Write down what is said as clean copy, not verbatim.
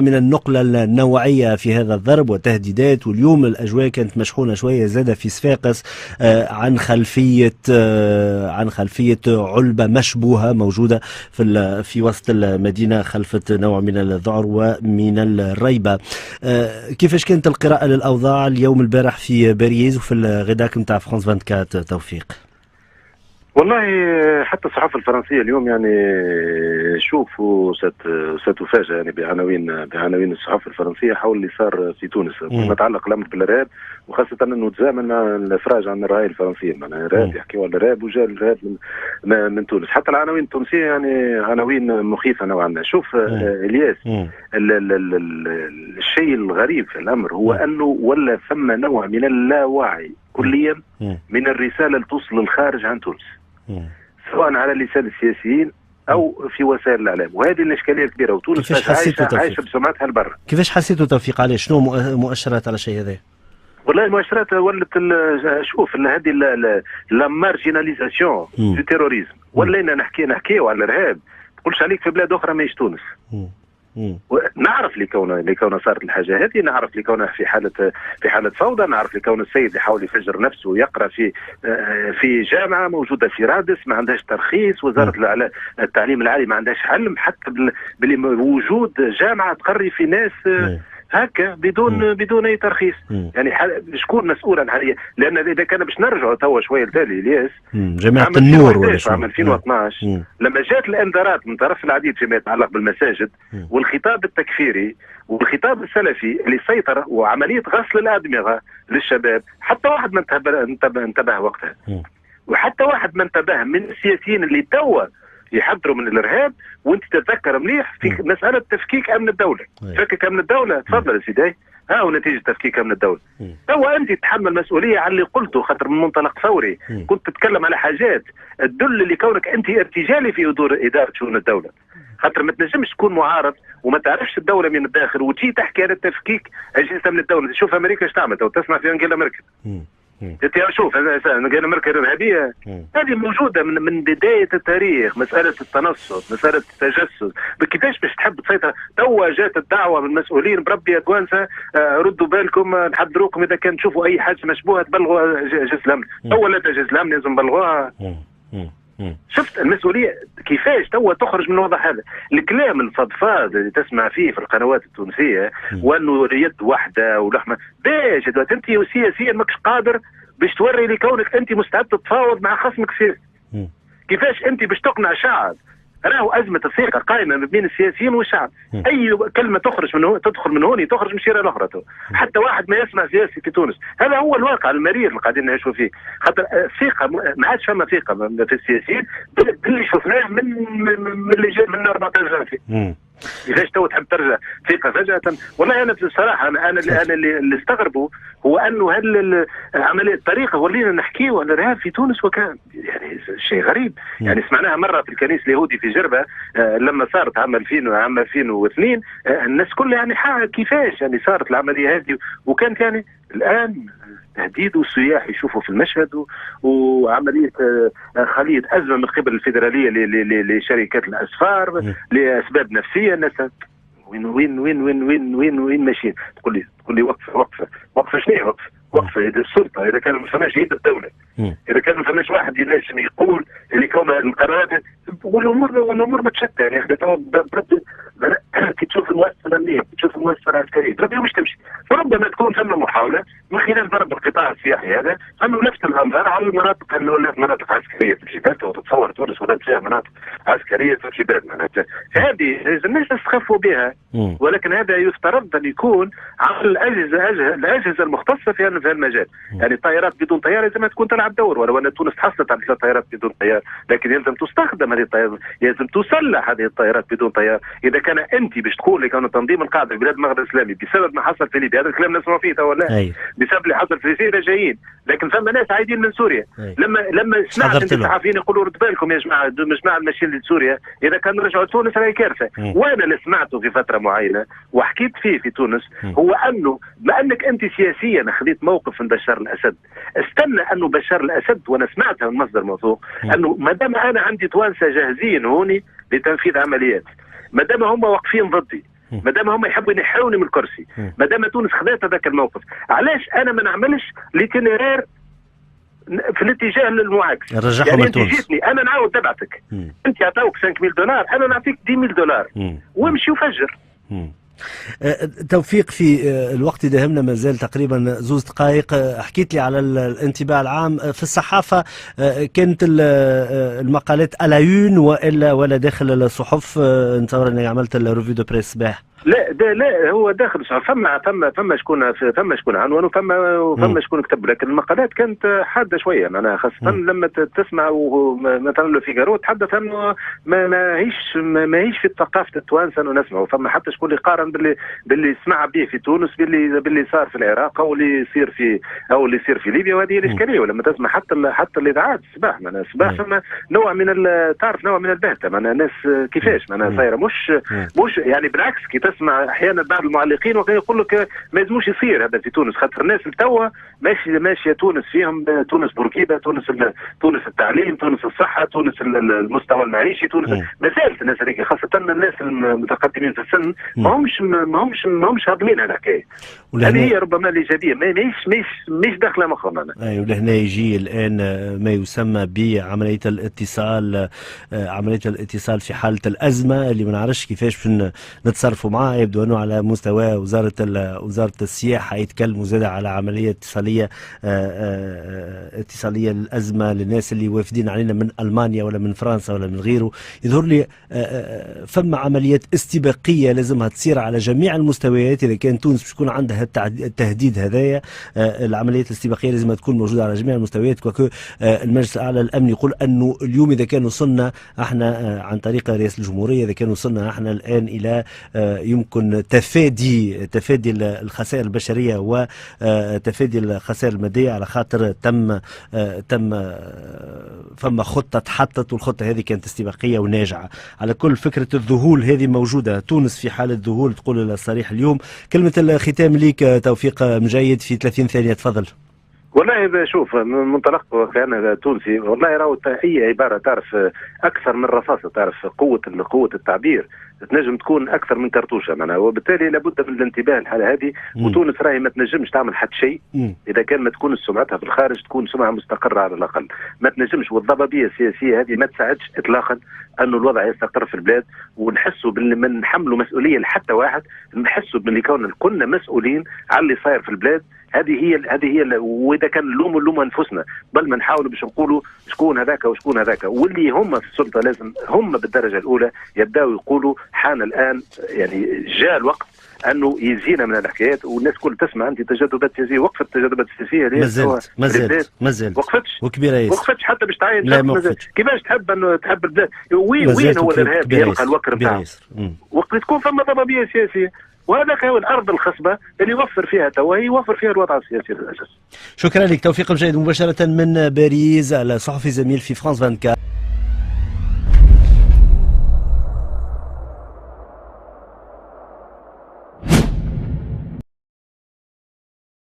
من النقلة النوعية في هذا الضرب والتهديدات. واليوم الأجواء كانت مشحونة شوية زادة في صفاقس عن خلفية علبة مشبوهة موجودة في وسط المدينة خلفت نوع من الذعر ومن الريبة. كيفاش كانت القراءة للأوضاع اليوم البارح في باريس وفي الغداك نتاع فرانس 24 توفيق؟ والله حتى الصحافة الفرنسية اليوم يعني شوفوا ستفاجأ يعني بعناوين الصحافة الفرنسية حول اللي صار في تونس فيما يتعلق الأمر بالإرهاب، وخاصة أنه تزامن مع الإفراج عن الرهائن الفرنسيين، معناها إرهاب يحكيوا على الإرهاب وجاء الإرهاب من تونس. حتى العناوين التونسية يعني عناوين مخيفة نوعا ما. شوف إلياس، الشيء الغريب في الأمر هو أنه ولا ثم نوع من اللاوعي كليا من الرسالة اللي توصل للخارج عن تونس، سواء على لسان السياسيين او في وسائل الاعلام، وهذه الاشكاليه الكبيره. وتونس عايشه بسمعتها البر. كيفاش حسيتوا توفيق عليه؟ شنو مؤشرات على الشيء هذا؟ والله المؤشرات ولت شوف هذه لا مارجيناليزاسيون دو تيروريزم، ولينا نحكيو على الارهاب تقولش عليك في بلاد اخرى ما يجي نعرف لكون صارت الحاجه هذه، نعرف لكونها في حاله فوضى، نعرف لكون السيد يحاول يفجر نفسه ويقرا في جامعه موجوده في رادس ما عندهاش ترخيص، وزاره التعليم العالي ما عندهاش علم حتى بوجود جامعه تقري في ناس هكا بدون اي ترخيص. يعني شكون مسؤول عن هذه؟ لان اذا كان باش نرجعوا توا شويه لتالي الياس، جامعه النور ولا عام 2012 لما جات الانذارات من طرف العديد فيما يتعلق بالمساجد والخطاب التكفيري والخطاب السلفي اللي سيطر وعمليه غسل الادمغه للشباب، حتى واحد ما انتبه وقتها، وحتى واحد ما انتبه من السياسيين اللي توا يحذروا من الارهاب. وانت تتذكر مليح في مساله تفكيك امن الدوله، تفكك امن الدوله، تفضل يا سيدي، ها هو نتيجه تفكيك امن الدوله. توا انت تتحمل مسؤوليه على اللي قلته، خاطر من منطلق ثوري كنت تتكلم على حاجات تدل لكونك انت ارتجالي في اداره شؤون الدوله، خاطر ما تنجمش تكون معارض وما تعرفش الدوله من الداخل وتجي تحكي على تفكيك اجهزه من الدوله. شوف امريكا ايش تعمل، تسمع في انجيلا ميركل. شوف انجيلا ميركل ارهابيه، هذه موجوده من بدايه التاريخ، مساله التنصت، مساله التجسس، كيفاش باش تحب تسيطر. توا جات الدعوه من المسؤولين بربي يا توانسه ردوا بالكم، نحذروكم اذا كان تشوفوا اي حاجه مشبوهه تبلغوا جهاز الامن. توا لا جهاز الامن لازم نبلغوها. شفت المسؤوليه كيفاش توا تخرج من الوضع هذا. الكلام الفضفاض اللي تسمع فيه في القنوات التونسيه وانه يد واحده ولحمه باش انت سياسيا ماكش قادر باش توري لي كونك انت مستعد تتفاوض مع خصمك السياسي. كيفاش انت باش تقنع شعب؟ راهو ازمه الثقه قائمه ما بين السياسيين والشعب. اي كلمه تدخل من هون تخرج من شيره الاخرى. حتى واحد ما يسمع سياسي في تونس، هذا هو الواقع المرير اللي قاعدين نعيشوا فيه. خاطر الثقه ما عادش فما ثقه في السياسيين اللي شفناه من اللي جاء من 14 فيه. كيفاش تو تحب ترجع ثقه فجاه؟ والله انا بصراحه انا اللي استغربوا هو انه عمليه الطريقه ولينا نحكيوا على الارهاب في تونس، وكان يعني شيء غريب. يعني سمعناها مره في الكنيس اليهودي في جربه لما صارت عام 2002 الناس كلها يعني كيفاش يعني صارت العمليه هذه، وكانت يعني الان تهديد والسياح يشوفوا في المشهد وعمليه خليه ازمه من قبل الفيدراليه لشركات الاسفار لاسباب نفسيه. الناس وين وين وين وين وين وين وين ماشيين؟ تقول لي وقفه شنو وقفه السلطه. اذا كان ما فماش يد الدوله، اذا كان ما فماش واحد ينجم يقول اللي كون القرارات والامور متشتته. يعني احنا كي تشوف المؤسسه الامنيه، تشوف المؤسسه العسكريه، تربي مش تمشي. فربما تكون ثم محاوله من خلال ضرب القطاع السياحي هذا انه نفس الانظار على المناطق اللي ولات مناطق عسكريه في الجبال. وتتصور تونس ولات فيها مناطق عسكريه في الجبال، معناتها هذه الناس تستخفوا بها، ولكن هذا يفترض ان يكون على الاجهزه المختصه في هذا المجال. يعني الطائرات بدون طيار لازم تكون تلعب دور، ولو ان تونس تحصلت على 3 طائرات بدون طيار، لكن يلزم تستخدم هذه الطائرات، يلزم تسلح هذه الطائرات بدون طيار. اذا كان انت باش تقول لك ان تنظيم القاعده في بلاد المغرب الاسلامي بسبب ما حصل في ليبيا، هذا الكلام نسمعوا فيه تو ولا بسبب اللي حصل في سوريا جايين، لكن ثم ناس عايدين من سوريا. لما سمعت انت الصحفيين يقولوا رد بالكم يا جماعه الماشيين لسوريا، اذا كان رجعوا تونس راهي كارثه. وانا اللي سمعته في فتره معينه وحكيت فيه في تونس هو انه ما انك انت سياسيا اخذت موقف من بشار الاسد، استنى انه بشار الاسد، وانا سمعتها من مصدر موثوق، انه ما دام انا عندي توانسه جاهزين هوني لتنفيذ عمليات، ما دام هم واقفين ضدي، ما دام هم يحبوا ينحوني من الكرسي، ما دام تونس خذت هذاك الموقف، علاش انا ما نعملش ليتينيرير في الاتجاه المعاكس؟ يعني انت جيتني انا نعاود نبعثك، انت عطاوك 5000 دولار انا نعطيك 10000 دولار وامشي وفجر. توفيق، في الوقت يداهمنا مازال تقريبا زوز دقائق، حكيت لي على الانطباع العام في الصحافة. كانت المقالات على يون ولا داخل الصحف؟ نتصور اني عملت الريفيو دو بريس صباح. لا هو داخل الصحف، فما شكون عنوان وفما شكون كتب، لكن المقالات كانت حاده شويه معناها، خاصه لما تسمع مثلا لو فيغارو تحدث انه ماهيش في ثقافه التوانسه انه نسمعوا، فما حتى شكون اللي يقارن باللي سمع به في تونس باللي صار في العراق او اللي يصير في ليبيا، وهذه الاشكاليه. ولما تسمع حتى الاذاعات الصباح معناها الصباح فما نوع من تعرف نوع من البهته معناها الناس كيفاش معناها صايره، مش يعني بالعكس كي تسمع احيانا بعض المعلقين وكان يقول لك ما يلزموش يصير هذا في تونس، خاطر الناس توا ماشيه تونس فيهم تونس بوركيبه، تونس التعليم، تونس الصحه، تونس المستوى المعيشي، تونس مسائل الناس هذيك، خاصه الناس المتقدمين في السن ما همش هاضمين على الحكايه. هذه هي ربما الايجابيه مش داخله مخهم. ايوه، ولهنا يجي الان ما يسمى بعمليه الاتصال، عمليه الاتصال في حاله الازمه اللي ما نعرفش كيفاش نتصرفوا معها. يبدو انه على مستوى وزاره السياحه يتكلموا زاد على عمليه اتصاليه للازمه للناس اللي وافدين علينا من المانيا ولا من فرنسا ولا من غيره. يظهر لي فما عمليات استباقيه لازمها تصير على جميع المستويات. اذا كان تونس باش تكون عندها التهديد هذايا، العمليات الاستباقيه لازم تكون موجوده على جميع المستويات. وكو المجلس الاعلى للامن يقول انه اليوم اذا كان وصلنا احنا عن طريق رئاسه الجمهوريه، اذا كان وصلنا احنا الان الى يمكن تفادي الخسائر البشريه وتفادي الخسائر الماديه، على خاطر تم فما خطه تحطت، والخطه هذه كانت استباقيه وناجعه. على كل فكره الذهول هذه موجوده، تونس في حاله ذهول تقول الصريح اليوم. كلمه الختام ليك توفيق مجيد في 30 ثانيه، تفضل. والله إذا شوف من منطلق كان تونسي، والله راهو أي عبارة تعرف أكثر من رصاصة، تعرف قوة التعبير تنجم تكون أكثر من كرتوشة معناها، وبالتالي لابد من الانتباه للحالة هذه. وتونس راهي ما تنجمش تعمل حتى شيء إذا كان ما تكون سمعتها في الخارج تكون سمعة مستقرة على الأقل، ما تنجمش. والضبابية السياسية هذه ما تساعدش إطلاقا أنه الوضع يستقر في البلاد، ونحسوا من نحملوا مسؤولية لحتى واحد، نحسوا باللي كون كنا مسؤولين على اللي صاير في البلاد. هذه هي واذا كان نلوموا انفسنا، بل ما نحاولوا باش نقولوا شكون هذاك وشكون هذاك، واللي هم في السلطه لازم هم بالدرجه الاولى يبداوا يقولوا حان الان، يعني جاء الوقت انه يزينا من الحكايات. والناس كل تسمع انت تجاذبات سياسيه، وقفت التجاذبات السياسيه مازالت وقفتش وكبيره وقفتش حتى باش تعين. كيفاش تحب البلاد؟ وين هو الارهاب يلقى الوكر نتاعو وقت تكون فما ضبابيه سياسيه؟ وهذاك هو الارض الخصبه اللي يوفر فيها توا يوفر فيها الوضع السياسي للاسف. شكرا لك توفيق مجيد مباشره من باريس، الصحفي زميل في فرانس 24.